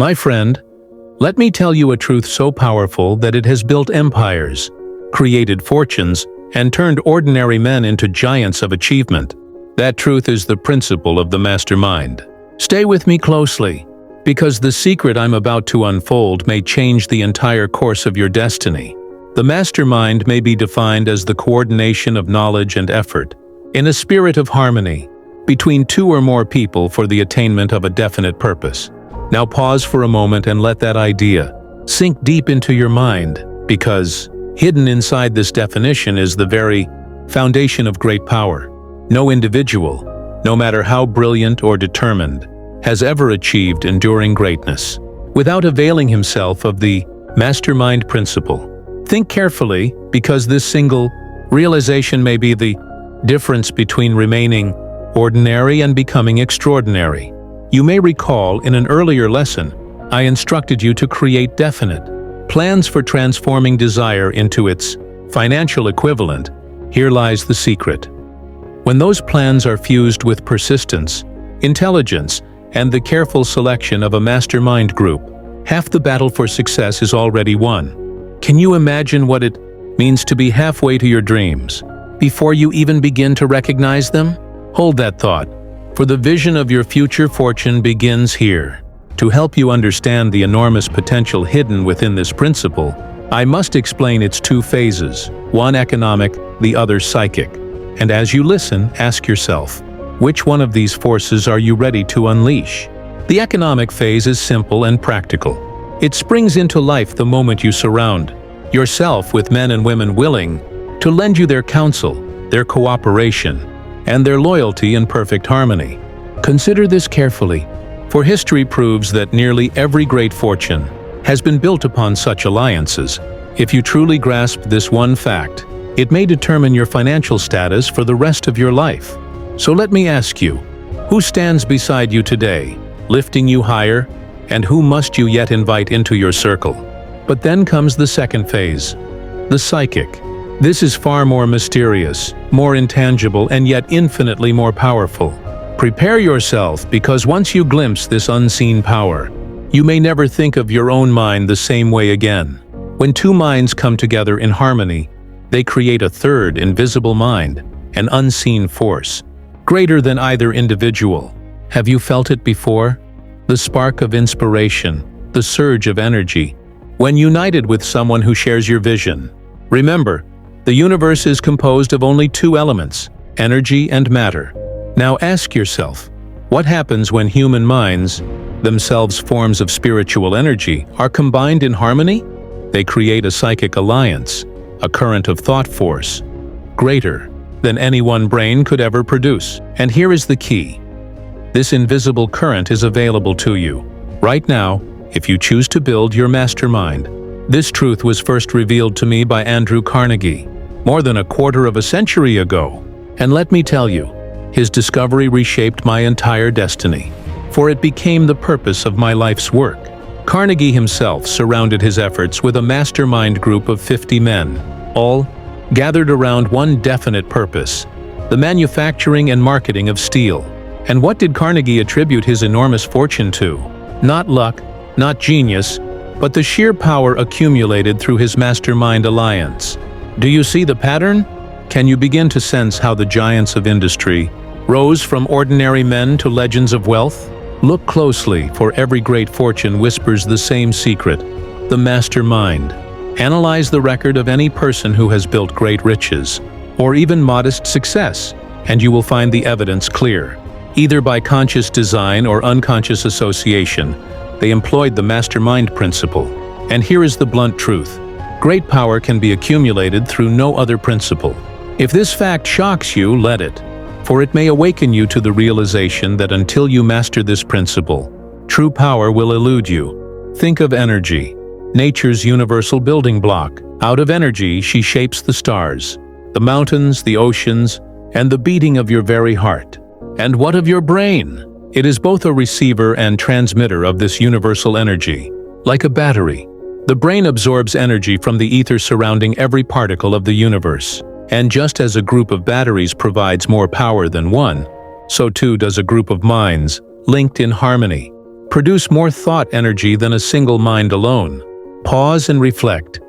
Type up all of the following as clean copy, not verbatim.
My friend, let me tell you a truth so powerful that it has built empires, created fortunes, and turned ordinary men into giants of achievement. That truth is the principle of the mastermind. Stay with me closely, because the secret I'm about to unfold may change the entire course of your destiny. The mastermind may be defined as the coordination of knowledge and effort, in a spirit of harmony, between two or more people for the attainment of a definite purpose. Now pause for a moment and let that idea sink deep into your mind, because hidden inside this definition is the very foundation of great power. No individual, no matter how brilliant or determined, has ever achieved enduring greatness without availing himself of the mastermind principle. Think carefully, because this single realization may be the difference between remaining ordinary and becoming extraordinary. You may recall in an earlier lesson, I instructed you to create definite plans for transforming desire into its financial equivalent. Here lies the secret. When those plans are fused with persistence, intelligence, and the careful selection of a mastermind group, half the battle for success is already won. Can you imagine what it means to be halfway to your dreams before you even begin to recognize them? Hold that thought, for the vision of your future fortune begins here. To help you understand the enormous potential hidden within this principle, I must explain its two phases, one economic, the other psychic. And as you listen, ask yourself, which one of these forces are you ready to unleash? The economic phase is simple and practical. It springs into life the moment you surround yourself with men and women willing to lend you their counsel, their cooperation, and their loyalty in perfect harmony. Consider this carefully, for history proves that nearly every great fortune has been built upon such alliances. If you truly grasp this one fact, it may determine your financial status for the rest of your life. So let me ask you, who stands beside you today, lifting you higher, and who must you yet invite into your circle? But then comes the second phase, the psychic. This is far more mysterious, more intangible, and yet infinitely more powerful. Prepare yourself, because once you glimpse this unseen power, you may never think of your own mind the same way again. When two minds come together in harmony, they create a third invisible mind, an unseen force, greater than either individual. Have you felt it before? The spark of inspiration, the surge of energy, when united with someone who shares your vision. Remember, the universe is composed of only two elements, energy and matter. Now ask yourself, what happens when human minds, themselves forms of spiritual energy, are combined in harmony? They create a psychic alliance, a current of thought force, greater than any one brain could ever produce. And here is the key. This invisible current is available to you right now if you choose to build your mastermind. This truth was first revealed to me by Andrew Carnegie, more than a quarter of a century ago. And let me tell you, his discovery reshaped my entire destiny, for it became the purpose of my life's work. Carnegie himself surrounded his efforts with a mastermind group of 50 men, all gathered around one definite purpose, the manufacturing and marketing of steel. And what did Carnegie attribute his enormous fortune to? Not luck, not genius, but the sheer power accumulated through his mastermind alliance. Do you see the pattern? Can you begin to sense how the giants of industry rose from ordinary men to legends of wealth? Look closely, for every great fortune whispers the same secret, the mastermind. Analyze the record of any person who has built great riches, or even modest success, and you will find the evidence clear. Either by conscious design or unconscious association, they employed the mastermind principle. And here is the blunt truth. Great power can be accumulated through no other principle. If this fact shocks you, let it, for it may awaken you to the realization that until you master this principle, true power will elude you. Think of energy, nature's universal building block. Out of energy, she shapes the stars, the mountains, the oceans, and the beating of your very heart. And what of your brain? It is both a receiver and transmitter of this universal energy. Like a battery, the brain absorbs energy from the ether surrounding every particle of the universe. And just as a group of batteries provides more power than one, so too does a group of minds, linked in harmony, produce more thought energy than a single mind alone. Pause and reflect.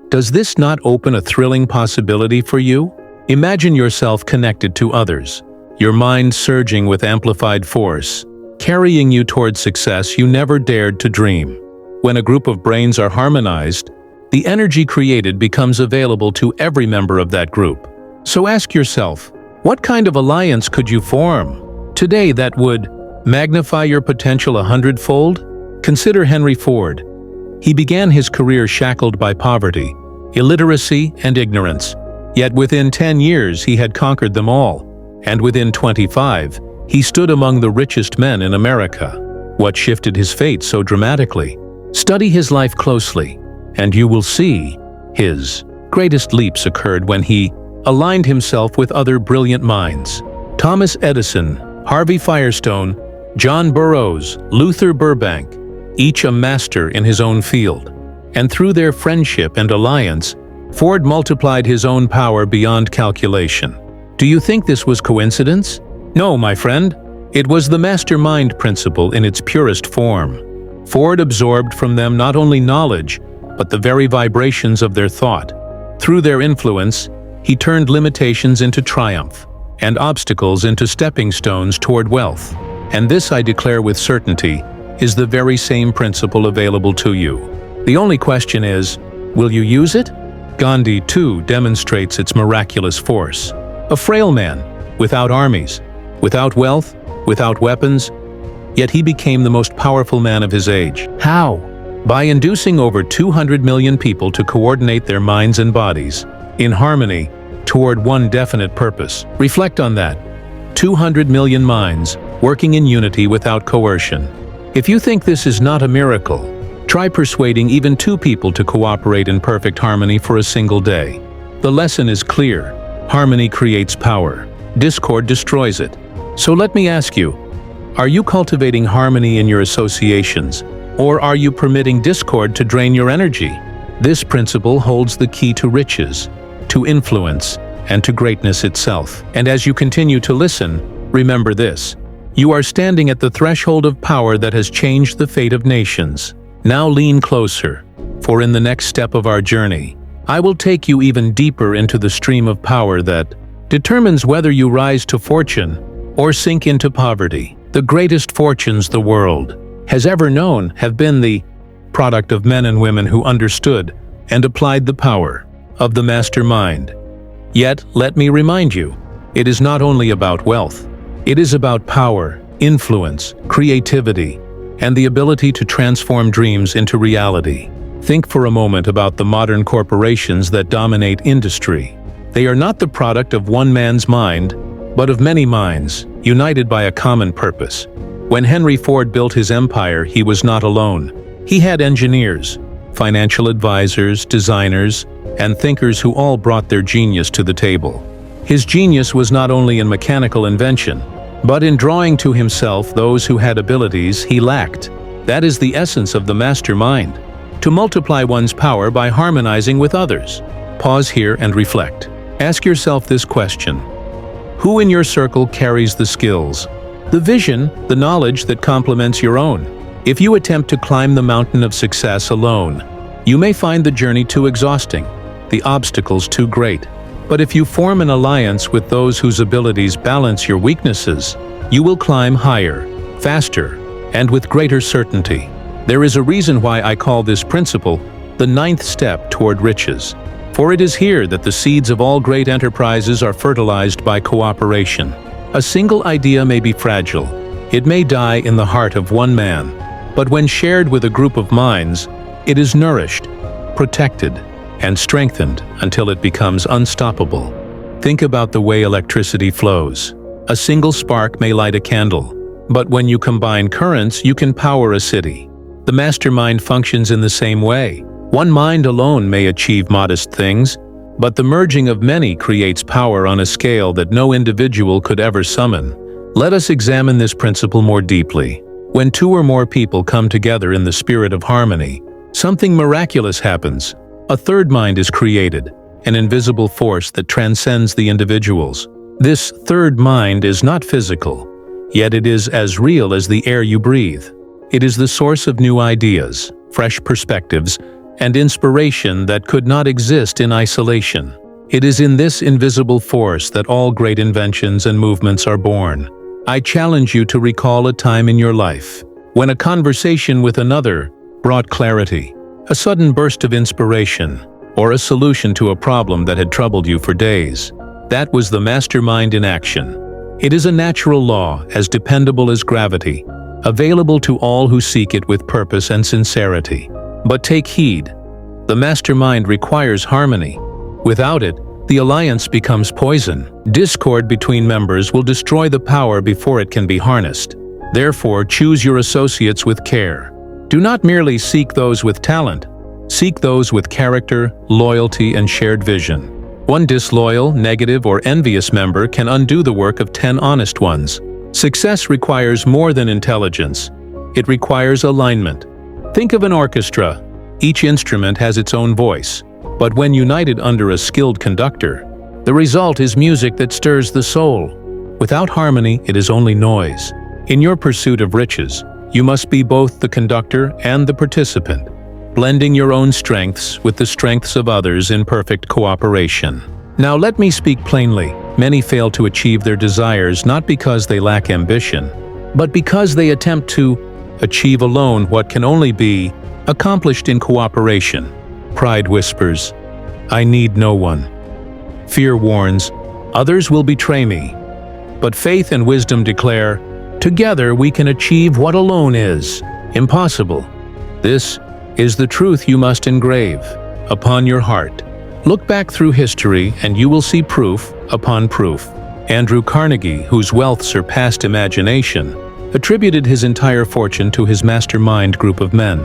Does this not open a thrilling possibility for you? Imagine yourself connected to others, your mind surging with amplified force, carrying you toward success you never dared to dream. When a group of brains are harmonized, the energy created becomes available to every member of that group. So ask yourself, what kind of alliance could you form today that would magnify your potential 100-fold? Consider Henry Ford. He began his career shackled by poverty, illiteracy, and ignorance. Yet within 10 years he had conquered them all, and within 25, he stood among the richest men in America. What shifted his fate so dramatically? Study his life closely, and you will see his greatest leaps occurred when he aligned himself with other brilliant minds. Thomas Edison, Harvey Firestone, John Burroughs, Luther Burbank, each a master in his own field. And through their friendship and alliance, Ford multiplied his own power beyond calculation. Do you think this was coincidence? No, my friend. It was the mastermind principle in its purest form. Ford absorbed from them not only knowledge, but the very vibrations of their thought. Through their influence, he turned limitations into triumph, and obstacles into stepping stones toward wealth. And this, I declare with certainty, is the very same principle available to you. The only question is, will you use it? Gandhi, too, demonstrates its miraculous force. A frail man, without armies, without wealth, without weapons, yet he became the most powerful man of his age. How? By inducing over 200 million people to coordinate their minds and bodies, in harmony, toward one definite purpose. Reflect on that. 200 million minds, working in unity without coercion. If you think this is not a miracle, try persuading even 2 people to cooperate in perfect harmony for a single day. The lesson is clear. Harmony creates power. Discord destroys it. So let me ask you, are you cultivating harmony in your associations, or are you permitting discord to drain your energy? This principle holds the key to riches, to influence, and to greatness itself. And as you continue to listen, remember this. You are standing at the threshold of power that has changed the fate of nations. Now lean closer, for in the next step of our journey, I will take you even deeper into the stream of power that determines whether you rise to fortune or sink into poverty. The greatest fortunes the world has ever known have been the product of men and women who understood and applied the power of the mastermind. Yet, let me remind you, it is not only about wealth. It is about power, influence, creativity, and the ability to transform dreams into reality. Think for a moment about the modern corporations that dominate industry. They are not the product of one man's mind, but of many minds, united by a common purpose. When Henry Ford built his empire, he was not alone. He had engineers, financial advisors, designers, and thinkers who all brought their genius to the table. His genius was not only in mechanical invention, but in drawing to himself those who had abilities he lacked. That is the essence of the mastermind, to multiply one's power by harmonizing with others. Pause here and reflect. Ask yourself this question. Who in your circle carries the skills, the vision, the knowledge that complements your own? If you attempt to climb the mountain of success alone, you may find the journey too exhausting, the obstacles too great. But if you form an alliance with those whose abilities balance your weaknesses, you will climb higher, faster, and with greater certainty. There is a reason why I call this principle the 9th step toward riches. For it is here that the seeds of all great enterprises are fertilized by cooperation. A single idea may be fragile. It may die in the heart of one man. But when shared with a group of minds, it is nourished, protected, and strengthened until it becomes unstoppable. Think about the way electricity flows. A single spark may light a candle, but when you combine currents, you can power a city. The mastermind functions in the same way. One mind alone may achieve modest things, but the merging of many creates power on a scale that no individual could ever summon. Let us examine this principle more deeply. When 2 or more people come together in the spirit of harmony, something miraculous happens. A third mind is created, an invisible force that transcends the individuals. This third mind is not physical, yet it is as real as the air you breathe. It is the source of new ideas, fresh perspectives, and inspiration that could not exist in isolation. It is in this invisible force that all great inventions and movements are born. I challenge you to recall a time in your life when a conversation with another brought clarity, a sudden burst of inspiration, or a solution to a problem that had troubled you for days. That was the mastermind in action. It is a natural law, as dependable as gravity, available to all who seek it with purpose and sincerity. But take heed. The mastermind requires harmony. Without it, the alliance becomes poison. Discord between members will destroy the power before it can be harnessed. Therefore, choose your associates with care. Do not merely seek those with talent. Seek those with character, loyalty, and shared vision. One disloyal, negative, or envious member can undo the work of 10 honest ones. Success requires more than intelligence. It requires alignment. Think of an orchestra. Each instrument has its own voice, but when united under a skilled conductor, the result is music that stirs the soul. Without harmony, it is only noise. In your pursuit of riches, you must be both the conductor and the participant, blending your own strengths with the strengths of others in perfect cooperation. Now let me speak plainly. Many fail to achieve their desires not because they lack ambition, but because they attempt to achieve alone what can only be accomplished in cooperation. Pride whispers, "I need no one." Fear warns, "Others will betray me." But faith and wisdom declare, "Together we can achieve what alone is impossible." This is the truth you must engrave upon your heart. Look back through history and you will see proof upon proof. Andrew Carnegie, whose wealth surpassed imagination, attributed his entire fortune to his mastermind group of men.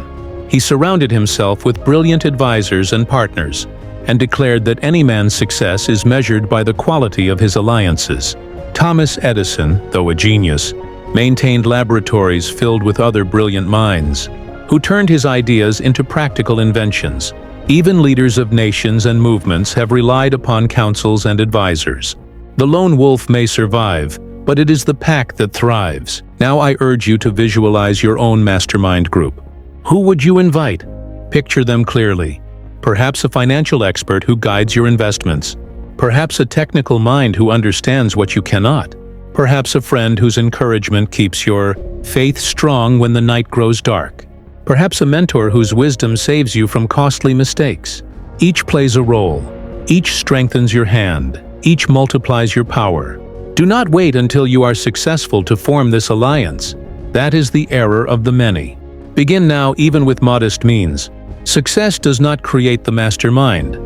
He surrounded himself with brilliant advisors and partners, and declared that any man's success is measured by the quality of his alliances. Thomas Edison, though a genius, maintained laboratories filled with other brilliant minds, who turned his ideas into practical inventions. Even leaders of nations and movements have relied upon counsels and advisors. The lone wolf may survive, but it is the pack that thrives. Now I urge you to visualize your own mastermind group. Who would you invite? Picture them clearly. Perhaps a financial expert who guides your investments. Perhaps a technical mind who understands what you cannot. Perhaps a friend whose encouragement keeps your faith strong when the night grows dark. Perhaps a mentor whose wisdom saves you from costly mistakes. Each plays a role. Each strengthens your hand. Each multiplies your power. Do not wait until you are successful to form this alliance. That is the error of the many. Begin now, even with modest means. Success does not create the mastermind.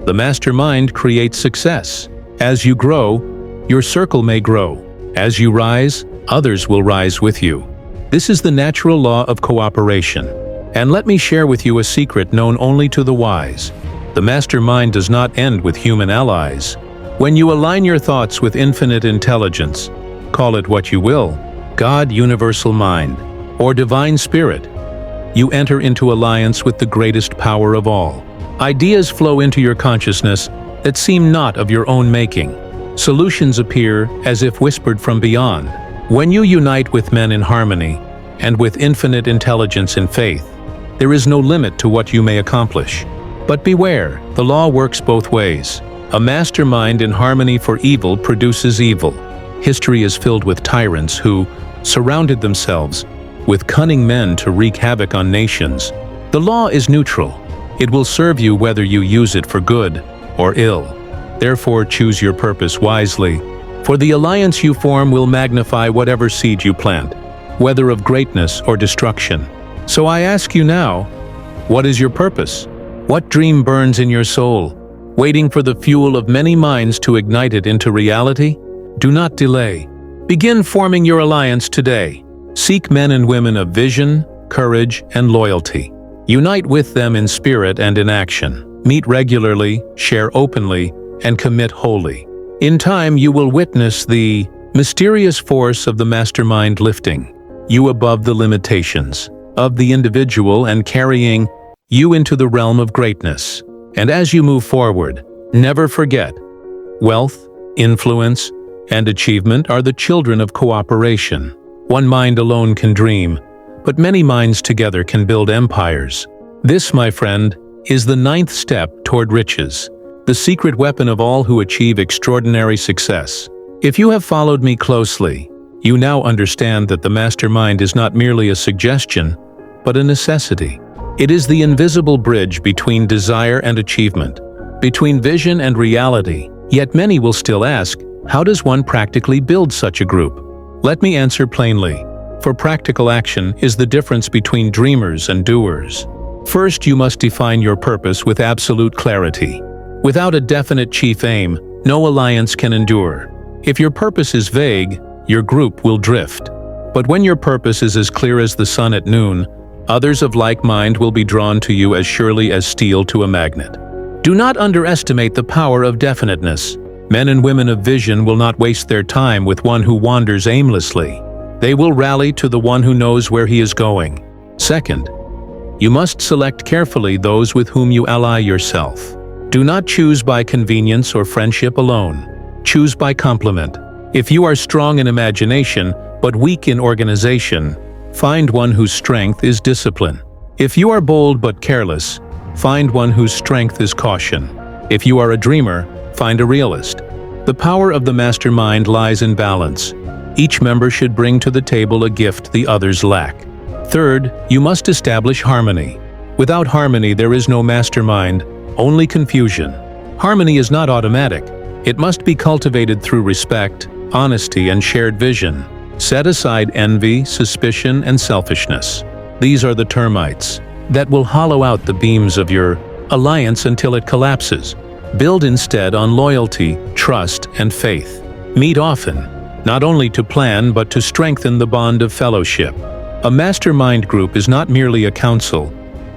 The mastermind creates success. As you grow, your circle may grow. As you rise, others will rise with you. This is the natural law of cooperation. And let me share with you a secret known only to the wise. The mastermind does not end with human allies. When you align your thoughts with infinite intelligence, call it what you will, God, universal mind, or divine spirit, you enter into alliance with the greatest power of all. Ideas flow into your consciousness that seem not of your own making. Solutions appear as if whispered from beyond. When you unite with men in harmony, and with infinite intelligence and faith, there is no limit to what you may accomplish. But beware, the law works both ways. A mastermind in harmony for evil produces evil. History is filled with tyrants who surrounded themselves with cunning men to wreak havoc on nations. The law is neutral. It will serve you whether you use it for good or ill. Therefore, choose your purpose wisely, for the alliance you form will magnify whatever seed you plant, whether of greatness or destruction. So I ask you now, what is your purpose? What dream burns in your soul, waiting for the fuel of many minds to ignite it into reality? Do not delay. Begin forming your alliance today. Seek men and women of vision, courage, and loyalty. Unite with them in spirit and in action. Meet regularly, share openly, and commit wholly. In time, you will witness the mysterious force of the mastermind lifting you above the limitations of the individual and carrying you into the realm of greatness. And as you move forward, never forget, wealth, influence, and achievement are the children of cooperation. One mind alone can dream, but many minds together can build empires. This, my friend, is the 9th step toward riches, the secret weapon of all who achieve extraordinary success. If you have followed me closely, you now understand that the mastermind is not merely a suggestion, but a necessity. It is the invisible bridge between desire and achievement, between vision and reality. Yet many will still ask, how does one practically build such a group? Let me answer plainly. For practical action is the difference between dreamers and doers. First, you must define your purpose with absolute clarity. Without a definite chief aim, no alliance can endure. If your purpose is vague, your group will drift. But when your purpose is as clear as the sun at noon, others of like mind will be drawn to you as surely as steel to a magnet. Do not underestimate the power of definiteness. Men and women of vision will not waste their time with one who wanders aimlessly. They will rally to the one who knows where he is going. Second, you must select carefully those with whom you ally yourself. Do not choose by convenience or friendship alone. Choose by complement. If you are strong in imagination, but weak in organization, find one whose strength is discipline. If you are bold but careless, find one whose strength is caution. If you are a dreamer, find a realist. The power of the mastermind lies in balance. Each member should bring to the table a gift the others lack. Third, you must establish harmony. Without harmony, there is no mastermind, only confusion. Harmony is not automatic. It must be cultivated through respect, honesty, and shared vision. Set aside envy, suspicion, and selfishness. These are the termites that will hollow out the beams of your alliance until it collapses. Build instead on loyalty, trust, and faith. Meet often, not only to plan but to strengthen the bond of fellowship. A mastermind group is not merely a council,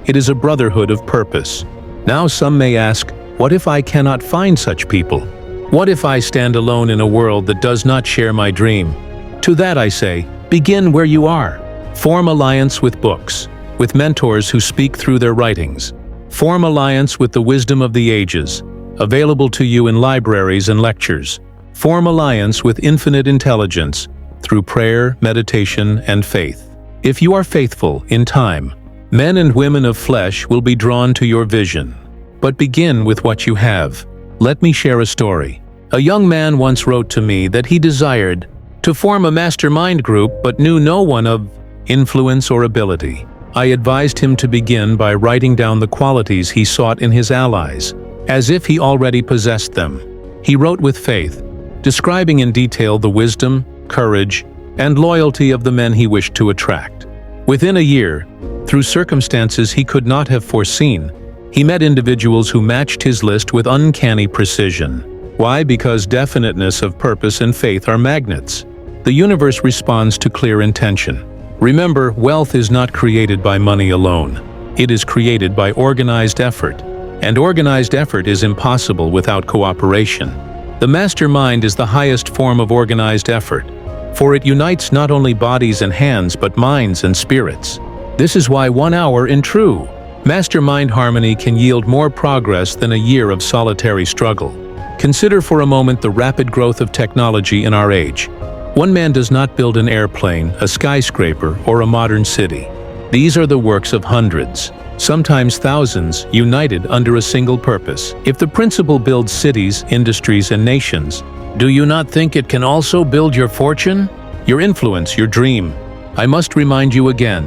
it is a brotherhood of purpose. Now some may ask, what if I cannot find such people? What if I stand alone in a world that does not share my dream? To that I say, begin where you are. Form alliance with books, with mentors who speak through their writings. Form alliance with the wisdom of the ages, available to you in libraries and lectures. Form alliance with infinite intelligence, through prayer, meditation, and faith. If you are faithful, in time, men and women of flesh will be drawn to your vision. But begin with what you have. Let me share a story. A young man once wrote to me that he desired to form a mastermind group but knew no one of influence or ability. I advised him to begin by writing down the qualities he sought in his allies, as if he already possessed them. He wrote with faith, describing in detail the wisdom, courage, and loyalty of the men he wished to attract. Within a year, through circumstances he could not have foreseen, he met individuals who matched his list with uncanny precision. Why? Because definiteness of purpose and faith are magnets. The universe responds to clear intention. Remember, wealth is not created by money alone. It is created by organized effort. And organized effort is impossible without cooperation. The mastermind is the highest form of organized effort, for it unites not only bodies and hands but minds and spirits. This is why 1 hour in true mastermind harmony can yield more progress than a year of solitary struggle. Consider for a moment the rapid growth of technology in our age. One man does not build an airplane, a skyscraper, or a modern city. These are the works of hundreds, sometimes thousands, united under a single purpose. If the principle builds cities, industries, and nations, do you not think it can also build your fortune, your influence, your dream? I must remind you again,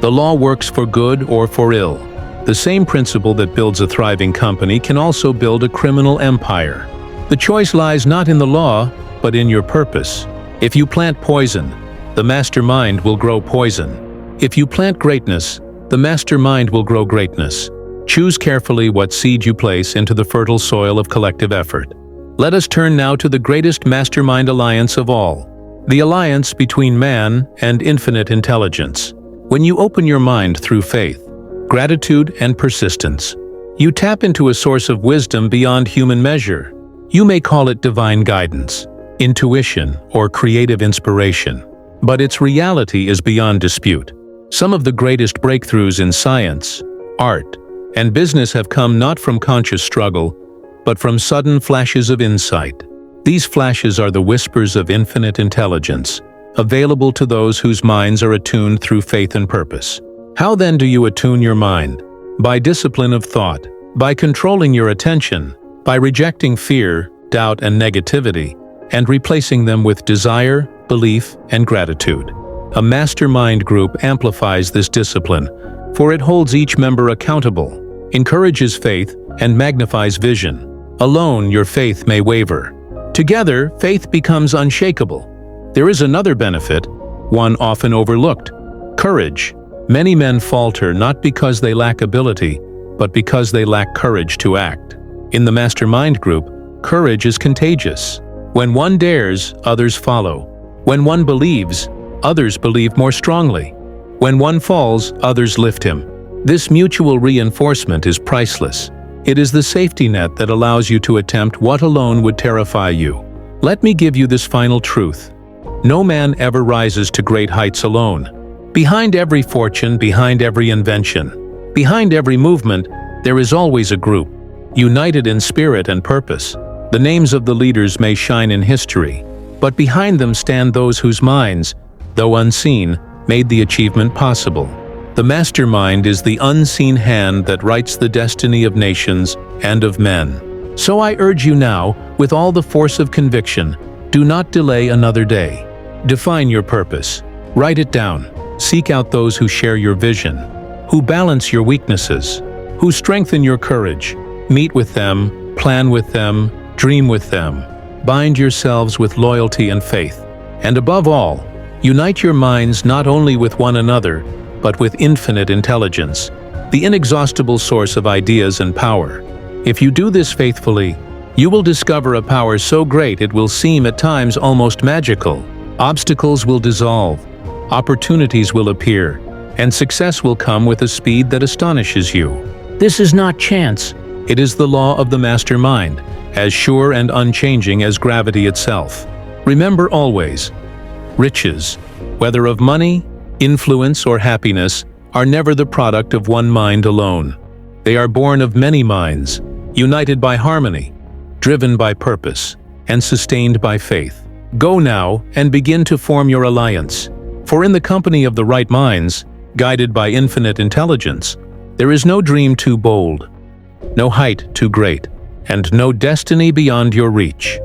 the law works for good or for ill. The same principle that builds a thriving company can also build a criminal empire. The choice lies not in the law, but in your purpose. If you plant poison, the mastermind will grow poison. If you plant greatness, the mastermind will grow greatness. Choose carefully what seed you place into the fertile soil of collective effort. Let us turn now to the greatest mastermind alliance of all, the alliance between man and infinite intelligence. When you open your mind through faith, gratitude, and persistence, you tap into a source of wisdom beyond human measure. You may call it divine guidance, intuition, or creative inspiration, but its reality is beyond dispute. Some of the greatest breakthroughs in science, art, and business have come not from conscious struggle, but from sudden flashes of insight. These flashes are the whispers of infinite intelligence, available to those whose minds are attuned through faith and purpose. How then do you attune your mind? By discipline of thought, by controlling your attention, by rejecting fear, doubt, and negativity, and replacing them with desire, belief, and gratitude. A mastermind group amplifies this discipline, for it holds each member accountable, encourages faith, and magnifies vision. Alone, your faith may waver. Together, faith becomes unshakable. There is another benefit, one often overlooked: courage. Many men falter not because they lack ability, but because they lack courage to act. In the mastermind group, courage is contagious. When one dares, others follow. When one believes, others believe more strongly. When one falls, others lift him. This mutual reinforcement is priceless. It is the safety net that allows you to attempt what alone would terrify you. Let me give you this final truth. No man ever rises to great heights alone. Behind every fortune, behind every invention, behind every movement, there is always a group, united in spirit and purpose. The names of the leaders may shine in history, but behind them stand those whose minds, though unseen, made the achievement possible. The mastermind is the unseen hand that writes the destiny of nations and of men. So I urge you now, with all the force of conviction, do not delay another day. Define your purpose. Write it down. Seek out those who share your vision, who balance your weaknesses, who strengthen your courage. Meet with them, plan with them, dream with them. Bind yourselves with loyalty and faith. And above all, unite your minds not only with one another, but with infinite intelligence, the inexhaustible source of ideas and power. If you do this faithfully, you will discover a power so great it will seem at times almost magical. Obstacles will dissolve, opportunities will appear, and success will come with a speed that astonishes you. This is not chance. It is the law of the mastermind, as sure and unchanging as gravity itself. Remember always, riches, whether of money, influence, or happiness, are never the product of one mind alone. They are born of many minds, united by harmony, driven by purpose, and sustained by faith. Go now and begin to form your alliance. For in the company of the right minds, guided by infinite intelligence, there is no dream too bold, no height too great, and no destiny beyond your reach.